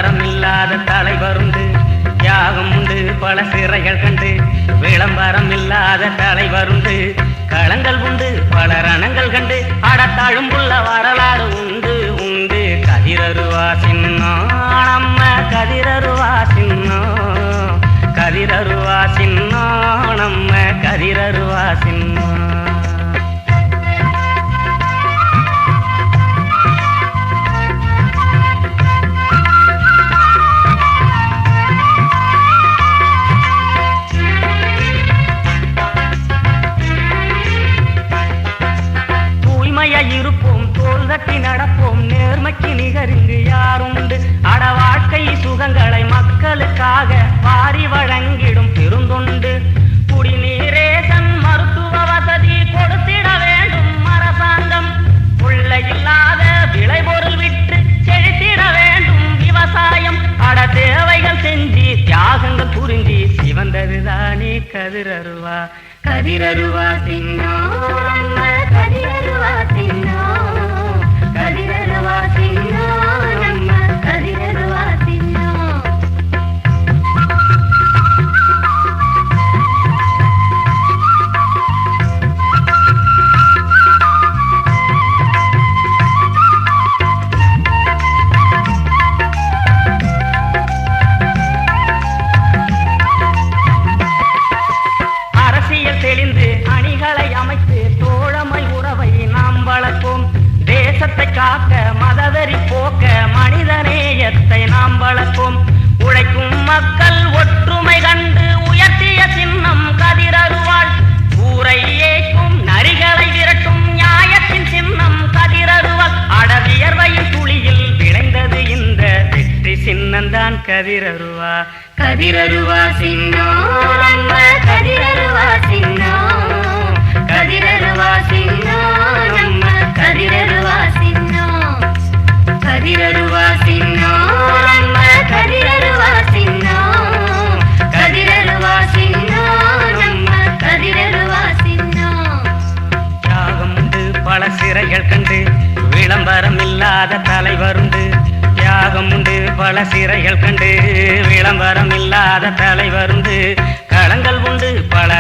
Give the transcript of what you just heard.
விளம்பரம் இல்லாத தலைவருண்டு, தியாகம் உண்டு பல சிறைகள் கண்டு. விளம்பரம் இல்லாத தலைவருண்டு, களங்கள் உண்டு பல ரணங்கள் கண்டு. அடத்தாழும்புள்ள வரலாறு உண்டு உண்டு. கதிரருவா சின்னம் நம்ம கதிரருவா சின்னம், கதிரருவா சின்னம் நம்ம கதிரருவா சின்னம். இருப்போம் தோல் தட்டி நடப்போம், நேர்மைக்கு நிகரிங்கு யாருண்டு. அட வாழ்க்கை சுகங்களை மக்களுக்காக வாரி வழங்கிடும் பெருந்தொண்டு. குடிநீரேசன் மருத்துவ வசதி கொடுத்திட வேண்டும் அரசாங்கம். கொள்ளை இல்லாத விளைபொருள் விட்டு செழித்திட வேண்டும் விவசாயம். அட தேவைகள் செஞ்சு தியாகங்கள் புரிஞ்சு சிவந்ததுதானே கதிரருவா, கதிரருவா சின்னம் கதிரருவா சின்னம், கதிரருவா சின்னம் நம்ம கதிரருவா சின்னம். அரசியல் தெளிந்து அணிகளை அமைத்து தோழமை உறவை நாம் வளர்ப்போம். தேசத்தை காக்க மதவெறி போக்க மனிதநேயத்தை நாம் வளர்ப்போம். உழைக்கும் மக்கள் ஒற்றுமை கண்டு உயர்த்திய சின்னம் கதிரருவாள். ஊரை ஏற்றும் நரிகளை விரட்டும் நியாயத்தின் சின்னம் கதிரருவாள். அடவியர்வையின் துளியில் விளைந்தது இந்த வெற்றி சின்னம்தான் கதிரருவா, கதிரருவா சின்னம் கதிரருவா சின்னம், கதிரருவா சின்னம் நம்ம கதிரருவா சின்னம், கதிரருவா சின்னம் நம்ம கதிரருவா சின்னம், கதிரருவா சின்னம் நம்ம கதிரருவா சின்னம். தியாகம் உண்டு பல சிறைகள் கண்டு, விளம்பரம் இல்லாத தலைவருண்டு. தியாகம் உண்டு பல சிறைகள் கண்டு, விளம்பரம் இல்லாத தலைவருண்டு. களங்கள் உண்டு பல